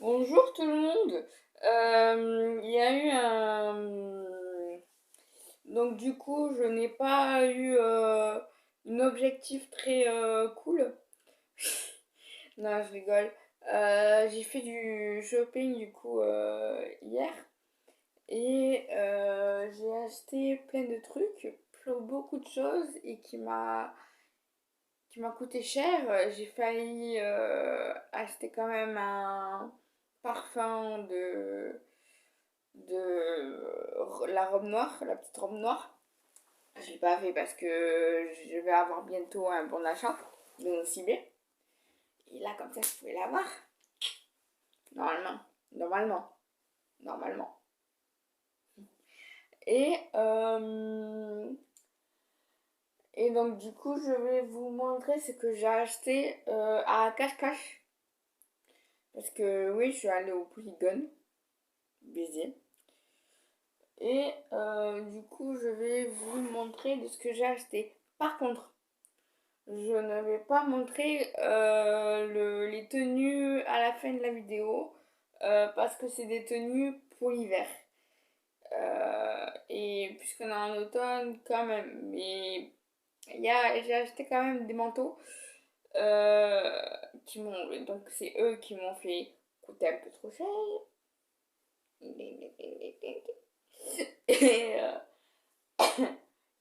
Bonjour tout le monde. Il y a eu un... Donc du coup, je n'ai pas eu un objectif très cool. Non, je rigole. J'ai fait du shopping du coup hier et j'ai acheté plein de trucs, beaucoup de choses et qui m'a coûté cher. J'ai failli acheter quand même un parfum de la robe noire, la petite robe noire. Je l'ai pas fait parce que je vais avoir bientôt un bon d'achat de nos ciblés. Et là, comme ça, je pouvais l'avoir. Normalement. Normalement. Normalement. Et, et donc, du coup, je vais vous montrer ce que j'ai acheté à Cache-Cache. Parce que oui, je suis allée au Polygone, Béziers. Et du coup, je vais vous montrer de ce que j'ai acheté. Par contre, je ne vais pas montrer les tenues à la fin de la vidéo parce que c'est des tenues pour l'hiver. Et puisqu'on est en automne, quand même. Mais j'ai acheté quand même des manteaux euh, qui m'ont. Donc, c'est eux qui m'ont fait coûter un peu trop cher. Et,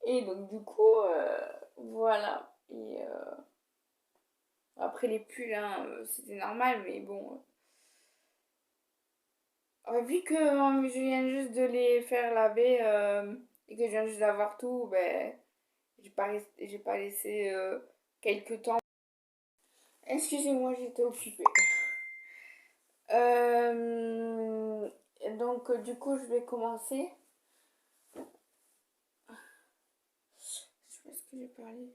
et donc, du coup, voilà. Et après, les pulls, hein, c'était normal, mais bon. Vu que je viens juste de les faire laver et que je viens juste d'avoir tout, ben, j'ai pas laissé quelques temps. Excusez-moi, j'étais occupée. Euh, donc, du coup, je vais commencer. Je sais pas ce que j'ai parlé.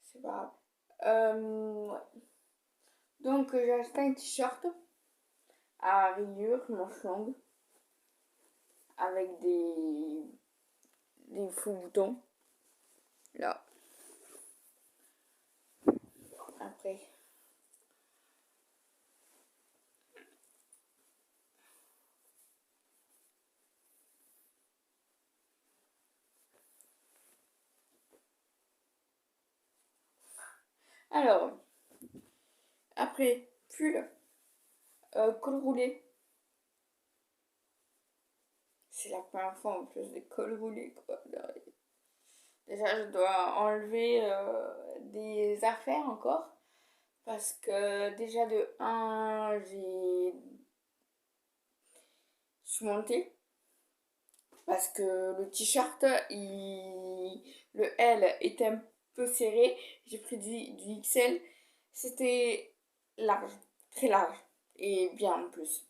C'est pas grave. Ouais. Donc, j'ai acheté un t-shirt à rayures, manches longues, avec des faux boutons. Là, après. Alors, après, pull, col roulé. C'est la première fois en plus des cols roulés, quoi. Déjà, je dois enlever des affaires encore. Parce que déjà de un je suis montée. Parce que le t-shirt, le L était un peu serré. J'ai pris du XL. C'était large, très large. Et bien en plus.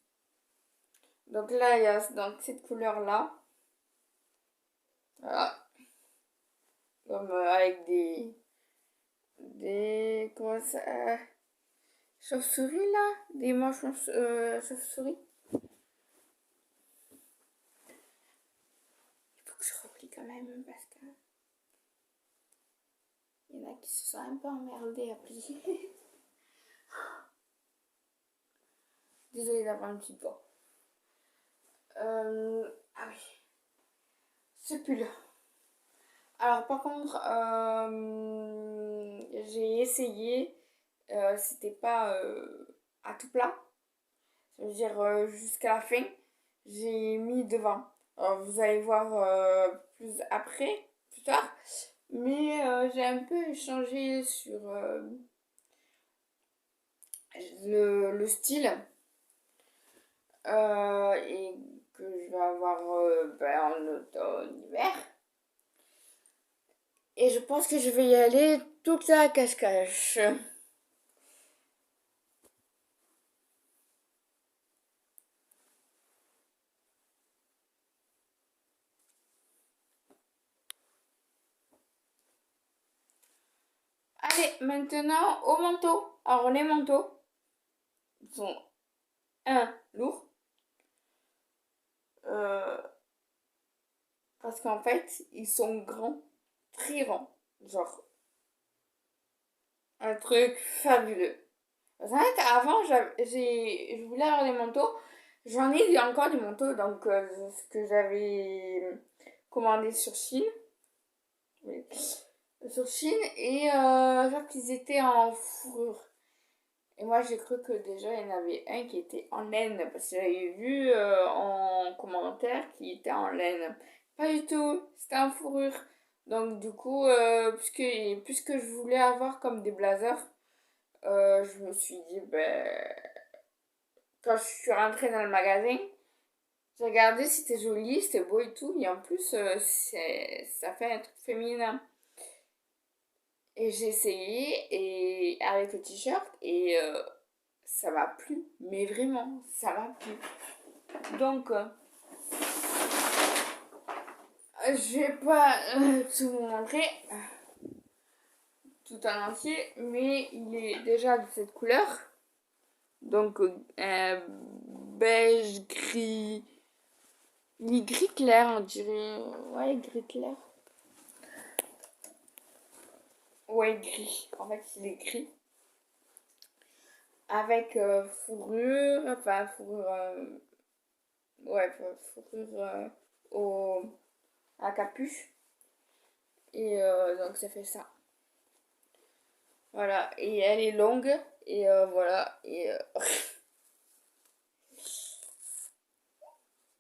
Donc là, il y a donc cette couleur-là. Voilà. Comme avec comment ça, chauves-souris là? Des manches chauves-souris. Il faut que je replie quand même parce que il y en a qui se sont un peu emmerdés à plier. Désolée d'avoir une petite voix. Ah oui, ce pull. Alors par contre, j'ai essayé, c'était pas à tout plat, ça veut dire jusqu'à la fin, j'ai mis devant. Alors, vous allez voir plus après, plus tard, mais j'ai un peu échangé sur le style et que je vais avoir ben, en automne-hiver. Et je pense que je vais y aller toute la cache-cache. Allez, maintenant au manteau. Alors les manteaux sont un lourds euh, parce qu'en fait ils sont grands, très grands, genre un truc fabuleux. Parce qu'en fait, avant, je voulais avoir des manteaux. J'en ai encore des manteaux, donc ce que j'avais commandé sur Chine. Oui. Sur Chine, et genre qu'ils étaient en fourrure. Et moi, j'ai cru que déjà, il y en avait un qui était en laine, parce que j'avais vu en commentaire qu'il était en laine. Pas du tout, c'était en fourrure. Donc, du coup, puisque je voulais avoir comme des blazers, je me suis dit, ben, quand je suis rentrée dans le magasin, j'ai regardé, c'était joli, c'était beau et tout, et en plus, ça fait un truc féminin. Et j'ai essayé et avec le t-shirt et ça m'a plu, mais vraiment, ça m'a plu. Donc, je vais pas tout vous montrer tout en entier, mais il est déjà de cette couleur. Donc, beige, gris. Il est gris clair, on dirait. Ouais, gris clair. Ouais, gris. En fait, il est gris. Avec fourrure, enfin, fourrure. Ouais, fourrure au, à la capuche. Et donc ça fait ça. Voilà. Et elle est longue. Et voilà. Et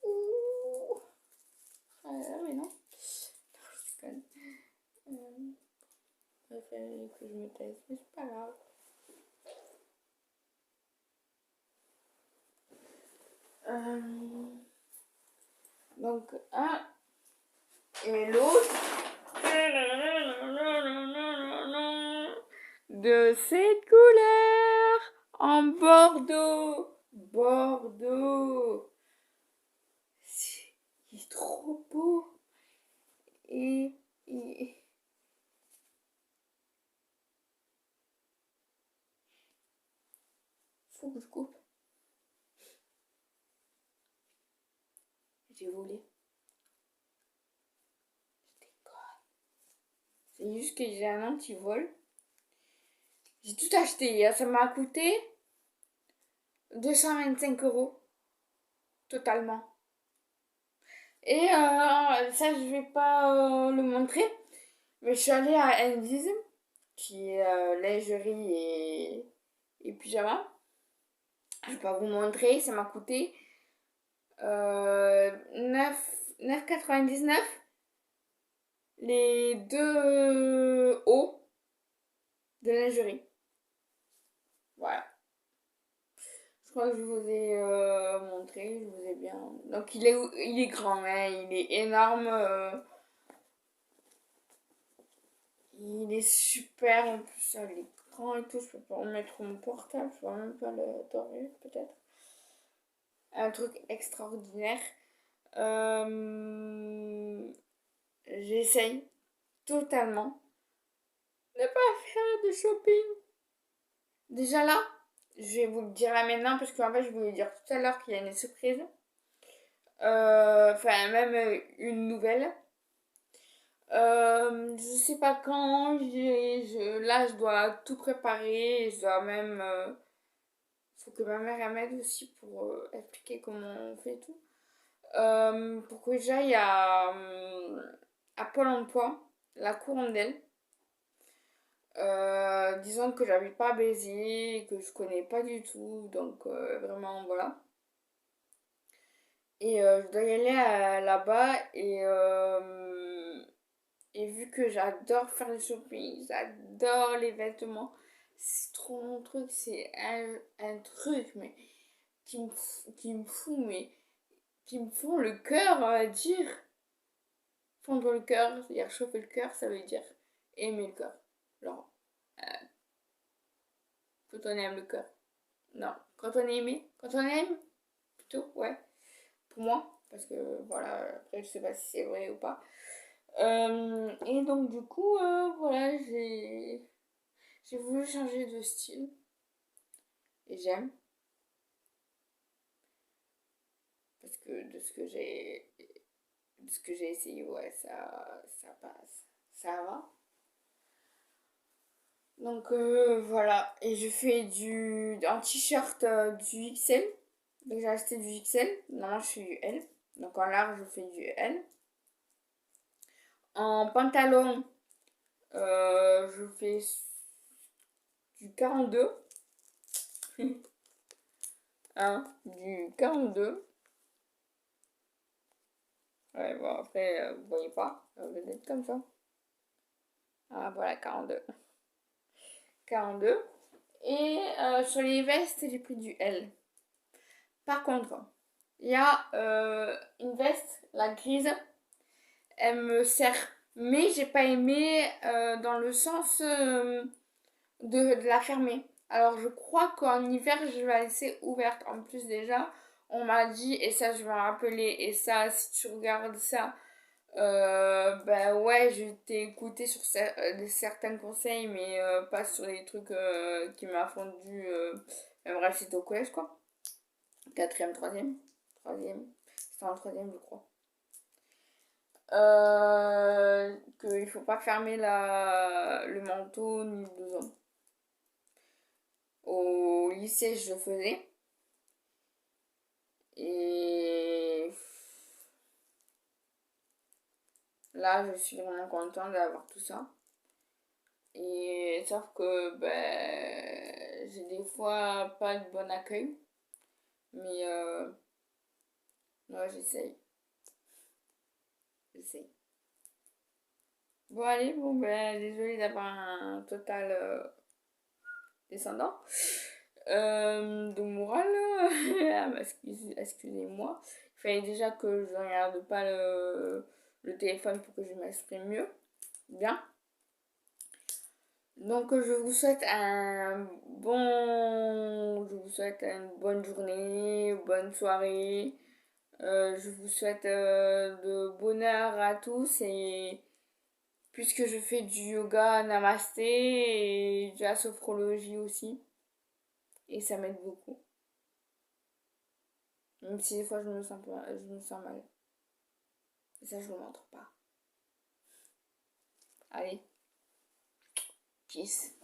ouh. Ah oui, non. Je déconne. Préféré que je me taise, mais c'est pas grave. Donc un et l'autre de cette couleur en Bordeaux. Bordeaux. Il est trop beau. Et faut que je coupe. J'ai volé. C'est juste que j'ai un anti-vol. J'ai tout acheté. Ça m'a coûté 225 € totalement. Et ça, je vais pas le montrer. Mais je suis allée à Endies, qui est lingerie et pyjama. Je vais pas vous montrer. Ça m'a coûté 9,99 les deux hauts de lingerie. Voilà. Je crois que je vous ai montré, je vous ai bien. Donc il est grand, hein, il est énorme. Il est super en plus, il est grand et tout. Je peux pas en mettre mon portable, je peux même pas le dormir peut-être. Un truc extraordinaire. Euh, J'essaye totalement de pas faire de shopping. Déjà là, je vais vous le dire là maintenant parce qu'en fait je voulais dire tout à l'heure qu'il y a une surprise. Enfin même une nouvelle. Je sais pas quand, là je dois tout préparer, je dois même... faut que ma mère elle m'aide aussi pour expliquer comment on fait tout. Pour que j'aille à Pôle emploi, la Courondelle. Disons que j'habite pas à Béziers, que je connais pas du tout, donc vraiment voilà. Et je dois y aller là-bas et vu que j'adore faire le shopping, j'adore les vêtements, c'est trop mon truc, c'est un truc mais qui me fout, mais qui me font le cœur, on va dire. Fondre le cœur, c'est-à-dire chauffer le cœur, ça veut dire aimer le cœur. Genre, euh, quand on aime le cœur. Non, quand on est aimé, quand on aime, plutôt, ouais, pour moi, parce que voilà, après je sais pas si c'est vrai ou pas. Et donc du coup, voilà, j'ai voulu changer de style et j'aime parce que de ce que j'ai essayé, ouais, ça passe, ça va. Donc voilà, et je fais un t-shirt du XL. Donc j'ai acheté du XL, normalement je fais du L. Donc en large je fais du L. En pantalon, je fais du 42. Hein, du 42. Ouais, bon après, vous voyez pas, vous êtes comme ça. Ah voilà, 42. 42. Et sur les vestes, j'ai pris du L. Par contre, il y a une veste, la grise, elle me sert. Mais j'ai pas aimé dans le sens de la fermer. Alors je crois qu'en hiver, je vais la laisser ouverte. En plus déjà, on m'a dit, et ça je vais me rappeler, et ça, si tu regardes ça, ben ouais, je t'ai écouté sur certains conseils, mais pas sur les trucs qui m'a fondu. Bref, c'était au collège quoi. Quatrième, troisième. Troisième. C'était en troisième, je crois. Qu'il faut pas fermer le manteau ni le blouson. Au lycée, je le faisais. Et là, je suis vraiment contente d'avoir tout ça. Et sauf que ben, j'ai des fois pas de bon accueil. Mais ouais, j'essaye. J'essaye. Bon, allez, bon, ben, désolée d'avoir un total descendant. De morale, ah, bah, excusez-moi. Il fallait déjà que je ne regarde pas le téléphone pour que je m'exprime mieux. Bien. Donc je vous souhaite je vous souhaite une bonne journée, bonne soirée. Je vous souhaite de bonheur à tous et puisque je fais du yoga namasté et de la sophrologie aussi et ça m'aide beaucoup. Même si des fois je me sens mal. Et ça je ne vous montre pas. Allez, kiss.